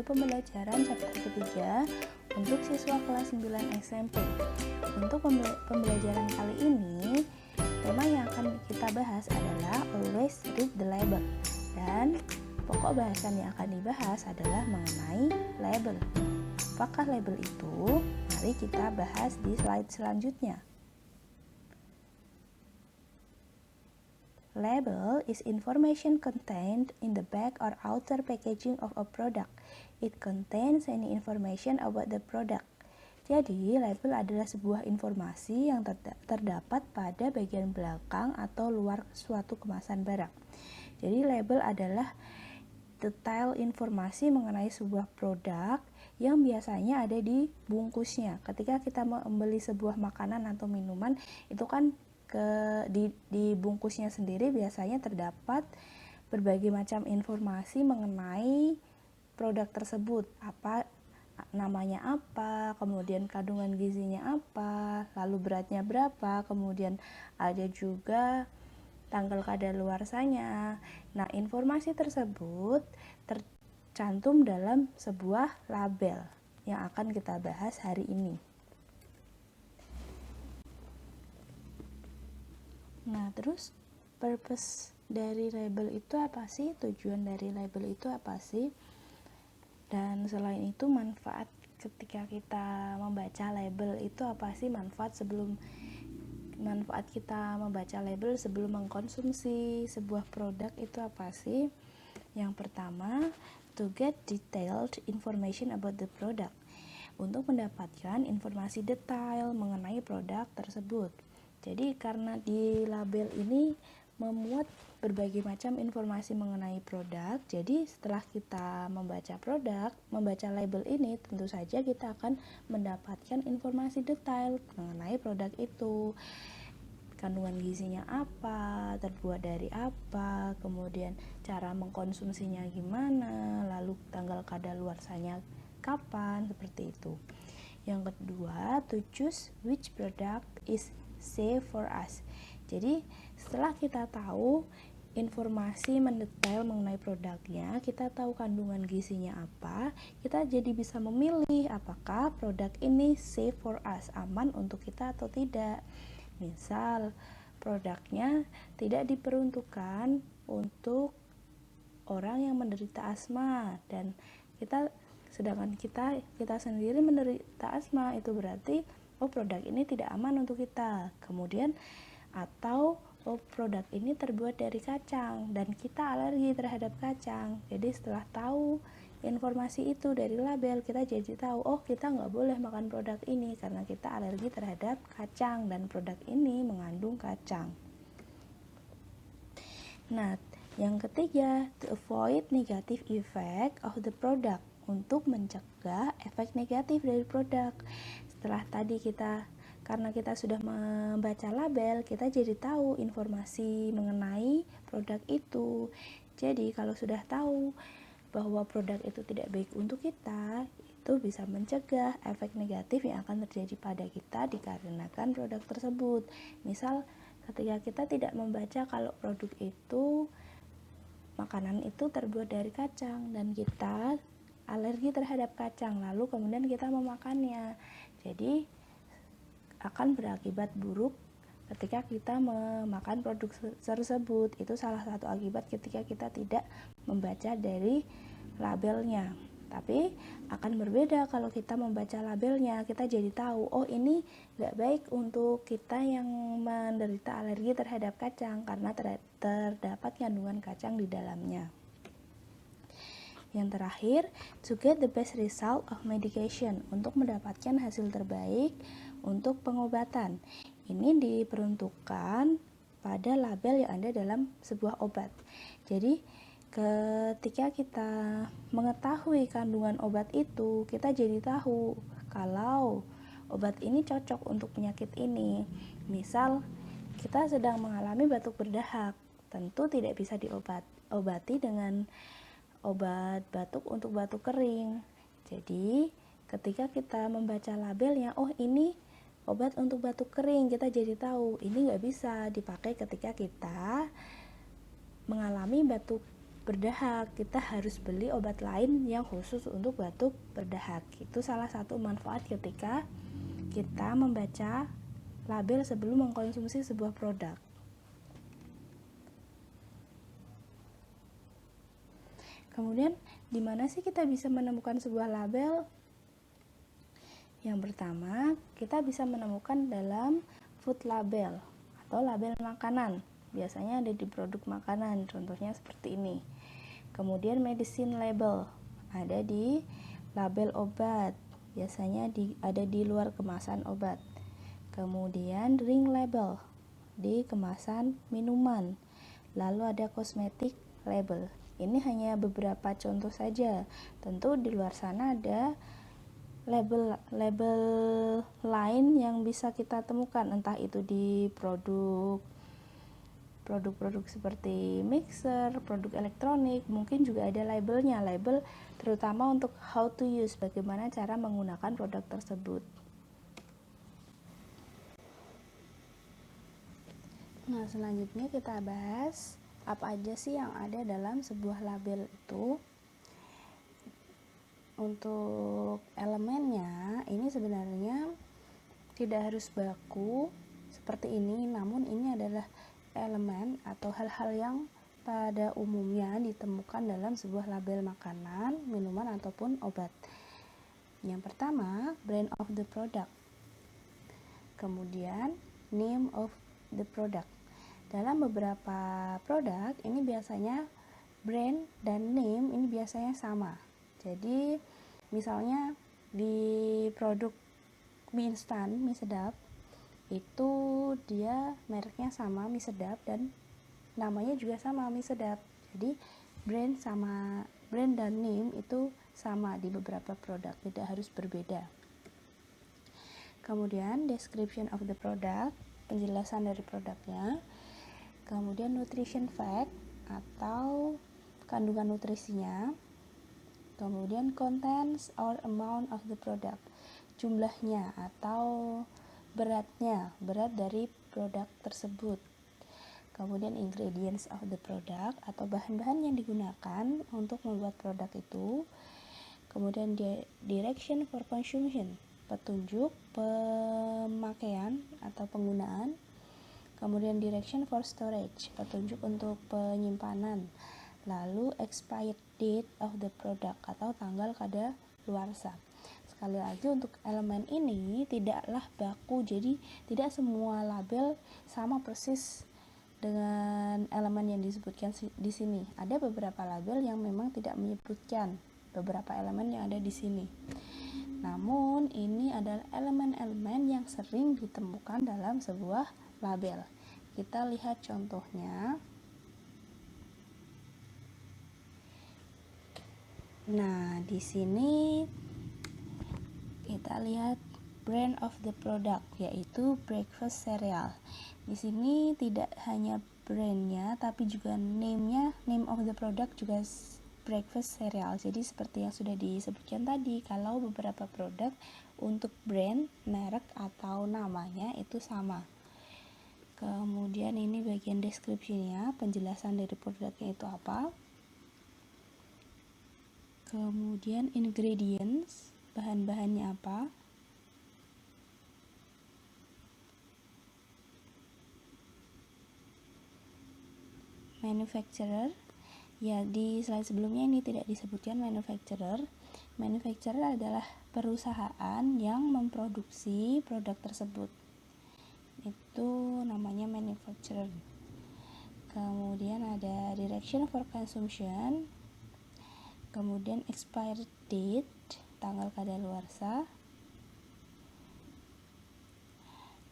video pembelajaran chapter ketiga untuk siswa kelas 9 SMP. Untuk pembelajaran kali ini, tema yang akan kita bahas adalah always read the label, dan pokok bahasan yang akan dibahas adalah mengenai label. Apakah label itu? Mari kita bahas di slide selanjutnya. Label is information contained in the back or outer packaging of a product. It contains any information about the product. Jadi, label adalah sebuah informasi yang terdapat pada bagian belakang atau luar suatu kemasan barang. Jadi, label adalah detail informasi mengenai sebuah produk yang biasanya ada di bungkusnya. Ketika kita membeli sebuah makanan atau minuman, itu kan di bungkusnya sendiri biasanya terdapat berbagai macam informasi mengenai produk tersebut, namanya apa, kemudian kandungan gizinya apa, lalu beratnya berapa, kemudian ada juga tanggal kadaluarsanya. Nah, informasi tersebut tercantum dalam sebuah label yang akan kita bahas hari ini. Nah, terus purpose dari label itu apa sih? Tujuan dari label itu apa sih? Dan selain itu, manfaat ketika kita membaca label itu apa sih? Manfaat kita membaca label sebelum mengkonsumsi sebuah produk itu apa sih? Yang pertama, to get detailed information about the product. Untuk mendapatkan informasi detail mengenai produk tersebut. Jadi karena di label ini memuat berbagai macam informasi mengenai produk, jadi setelah kita membaca label ini, tentu saja kita akan mendapatkan informasi detail mengenai produk itu. Kandungan gizinya apa, terbuat dari apa, kemudian cara mengkonsumsinya gimana, lalu tanggal kadaluarsanya kapan, seperti itu. Yang kedua, to choose which product is safe for us. Jadi setelah kita tahu informasi mendetail mengenai produknya, kita tahu kandungan gizinya apa, kita jadi bisa memilih apakah produk ini safe for us, aman untuk kita atau tidak. Misal produknya tidak diperuntukkan untuk orang yang menderita asma, dan sedangkan kita sendiri menderita asma, itu berarti produk ini tidak aman untuk kita. Kemudian atau produk ini terbuat dari kacang dan kita alergi terhadap kacang. Jadi setelah tahu informasi itu dari label, kita jadi tahu kita nggak boleh makan produk ini karena kita alergi terhadap kacang dan produk ini mengandung kacang. Nah, yang ketiga, to avoid negative effect of the product. Untuk mencegah efek negatif dari produk. Setelah tadi karena kita sudah membaca label, kita jadi tahu informasi mengenai produk itu. Jadi kalau sudah tahu bahwa produk itu tidak baik untuk kita, itu bisa mencegah efek negatif yang akan terjadi pada kita dikarenakan produk tersebut. Misal ketika kita tidak membaca kalau produk itu, makanan itu terbuat dari kacang dan kita alergi terhadap kacang, lalu kemudian kita memakannya, jadi akan berakibat buruk ketika kita memakan produk tersebut. Itu salah satu akibat ketika kita tidak membaca dari labelnya. Tapi akan berbeda kalau kita membaca labelnya, kita jadi tahu ini gak baik untuk kita yang menderita alergi terhadap kacang karena terdapat kandungan kacang di dalamnya. Yang terakhir, to get the best result of medication, untuk mendapatkan hasil terbaik untuk pengobatan. Ini diperuntukkan pada label yang ada dalam sebuah obat. Jadi ketika kita mengetahui kandungan obat itu, kita jadi tahu kalau obat ini cocok untuk penyakit ini. Misal kita sedang mengalami batuk berdahak, tentu tidak bisa diobati dengan obat batuk untuk batuk kering. Jadi ketika kita membaca labelnya, ini obat untuk batuk kering, kita jadi tahu ini nggak bisa dipakai ketika kita mengalami batuk berdahak, kita harus beli obat lain yang khusus untuk batuk berdahak. Itu salah satu manfaat ketika kita membaca label sebelum mengkonsumsi sebuah produk. Kemudian, di mana sih kita bisa menemukan sebuah label? Yang pertama, kita bisa menemukan dalam food label atau label makanan. Biasanya ada di produk makanan, contohnya seperti ini. Kemudian medicine label, ada di label obat, biasanya ada di luar kemasan obat. Kemudian drink label, di kemasan minuman. Lalu ada cosmetic label. Ini hanya beberapa contoh saja. Tentu di luar sana ada label lain yang bisa kita temukan, entah itu di produk-produk seperti mixer, produk elektronik, mungkin juga ada labelnya, label terutama untuk how to use, bagaimana cara menggunakan produk tersebut. Nah, selanjutnya kita bahas apa aja sih yang ada dalam sebuah label itu. Untuk elemennya, ini sebenarnya tidak harus baku seperti ini, namun ini adalah elemen atau hal-hal yang pada umumnya ditemukan dalam sebuah label makanan, minuman, ataupun obat. Yang pertama, brand of the product. Kemudian, name of the product. Dalam beberapa produk, ini biasanya brand dan name ini biasanya sama. Jadi, misalnya di produk mie instan, mie sedap, itu dia mereknya sama, mie sedap, dan namanya juga sama, mie sedap. Jadi brand dan name itu sama di beberapa produk, tidak harus berbeda. Kemudian description of the product, penjelasan dari produknya. Kemudian nutrition fact atau kandungan nutrisinya. Kemudian contents or amount of the product, jumlahnya atau berat dari produk tersebut. Kemudian ingredients of the product atau bahan-bahan yang digunakan untuk membuat produk itu. Kemudian direction for consumption, petunjuk pemakaian atau penggunaan. Kemudian direction for storage, petunjuk untuk penyimpanan. Lalu expired date of the product atau tanggal kadaluarsa. Sekali lagi, untuk elemen ini tidaklah baku, jadi tidak semua label sama persis dengan elemen yang disebutkan di sini. Ada beberapa label yang memang tidak menyebutkan beberapa elemen yang ada di sini. Namun ini adalah elemen-elemen yang sering ditemukan dalam sebuah label. Kita lihat contohnya. Nah, di sini kita lihat brand of the product, yaitu breakfast cereal. Di sini tidak hanya brandnya, tapi juga name of the product juga breakfast cereal. Jadi seperti yang sudah disebutkan tadi, kalau beberapa produk untuk brand, merek, atau namanya itu sama. Kemudian ini bagian deskripsinya, penjelasan dari produknya itu apa. Kemudian ingredients, bahan-bahannya apa. Manufacturer, ya di slide sebelumnya ini tidak disebutkan manufacturer. Manufacturer adalah perusahaan yang memproduksi produk tersebut, itu namanya manufacturer. Kemudian ada direction for consumption, kemudian expired date, tanggal kadaluarsa.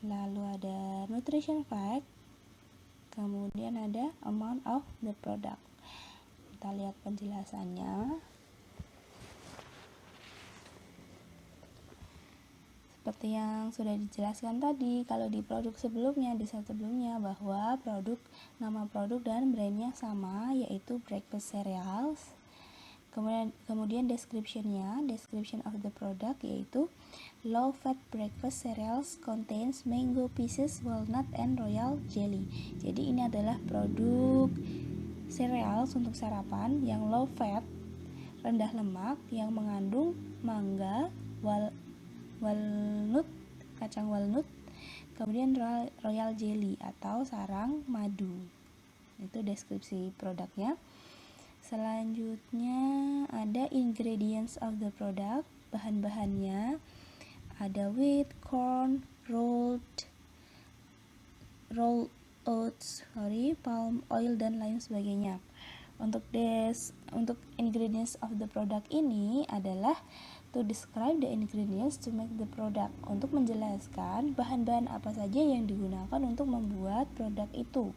Lalu ada nutrition fact, kemudian ada amount of the product. Kita lihat penjelasannya. Seperti yang sudah dijelaskan tadi, kalau di produk sebelumnya, di slide sebelumnya, bahwa nama produk dan brandnya sama, yaitu breakfast cereals. Kemudian description of the product, yaitu low fat breakfast cereals contains mango pieces, walnut, and royal jelly. Jadi ini adalah produk cereals untuk sarapan yang low fat, rendah lemak, yang mengandung mangga, walnut, kacang walnut, kemudian royal jelly atau sarang madu. Itu deskripsi produknya. Selanjutnya ada ingredients of the product, bahan-bahannya ada wheat, corn, rolled oats, palm oil dan lain sebagainya. Untuk ingredients of the product ini adalah to describe the ingredients to make the product, untuk menjelaskan bahan-bahan apa saja yang digunakan untuk membuat produk itu.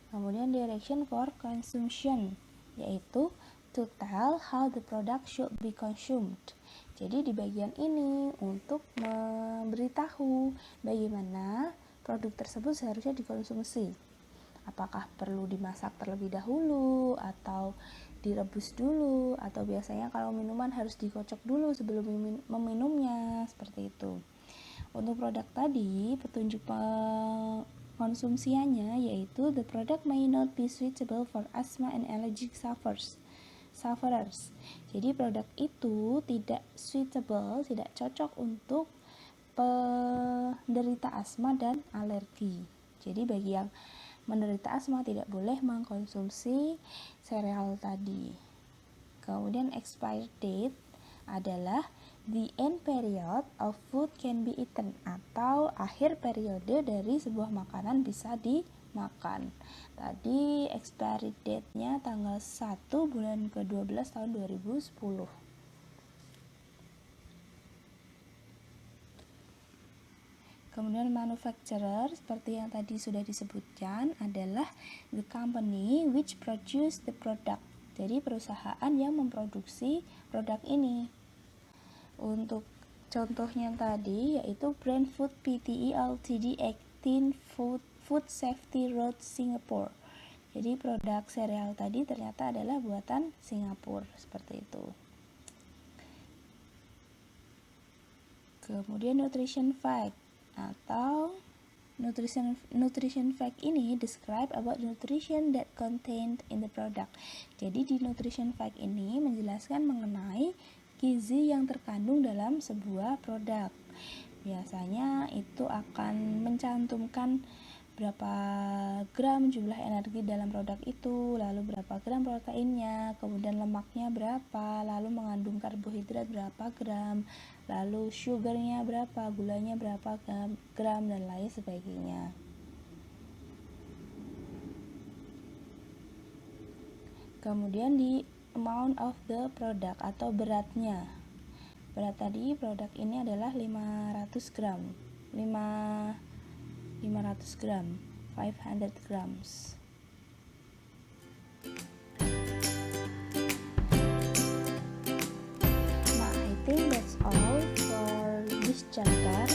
Kemudian direction for consumption, yaitu to tell how the product should be consumed. Jadi di bagian ini untuk memberitahu bagaimana produk tersebut seharusnya dikonsumsi. Apakah perlu dimasak terlebih dahulu atau direbus dulu, atau biasanya kalau minuman harus dikocok dulu sebelum meminumnya, seperti itu. Untuk produk tadi, petunjuk konsumsiannya yaitu the product may not be suitable for asthma and allergic sufferers. Jadi produk itu tidak suitable, tidak cocok untuk penderita asma dan alergi. Jadi bagi yang menderita asma tidak boleh mengkonsumsi sereal tadi. Kemudian expired date adalah the end period of food can be eaten, atau akhir periode dari sebuah makanan bisa dimakan. Tadi expiry date-nya tanggal 1 bulan ke-12 tahun 2010. Kemudian manufacturer, seperti yang tadi sudah disebutkan, adalah the company which produce the product. Jadi perusahaan yang memproduksi produk ini. Untuk contohnya tadi yaitu Brand Food Pte Ltd 18 Food Safety Road Singapore. Jadi produk sereal tadi ternyata adalah buatan Singapura, seperti itu. Kemudian nutrition fact atau nutrition fact ini describe about nutrition that contained in the product. Jadi di nutrition fact ini menjelaskan mengenai gizi yang terkandung dalam sebuah produk. Biasanya itu akan mencantumkan berapa gram jumlah energi dalam produk itu, lalu berapa gram proteinnya, kemudian lemaknya berapa, lalu mengandung karbohidrat berapa gram, lalu sugarnya berapa, gulanya berapa gram, dan lain sebagainya. Kemudian di amount of the product atau beratnya. Berat tadi produk ini adalah 500 gram. 500 gram, 500 grams. Nah, I think that's all for this chapter.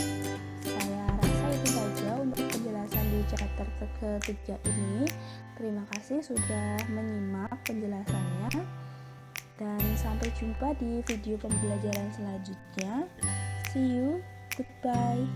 Saya rasa itu saja untuk penjelasan di chapter ketiga ini. Terima kasih sudah menyimak penjelasannya, dan sampai jumpa di video pembelajaran selanjutnya. See you, goodbye.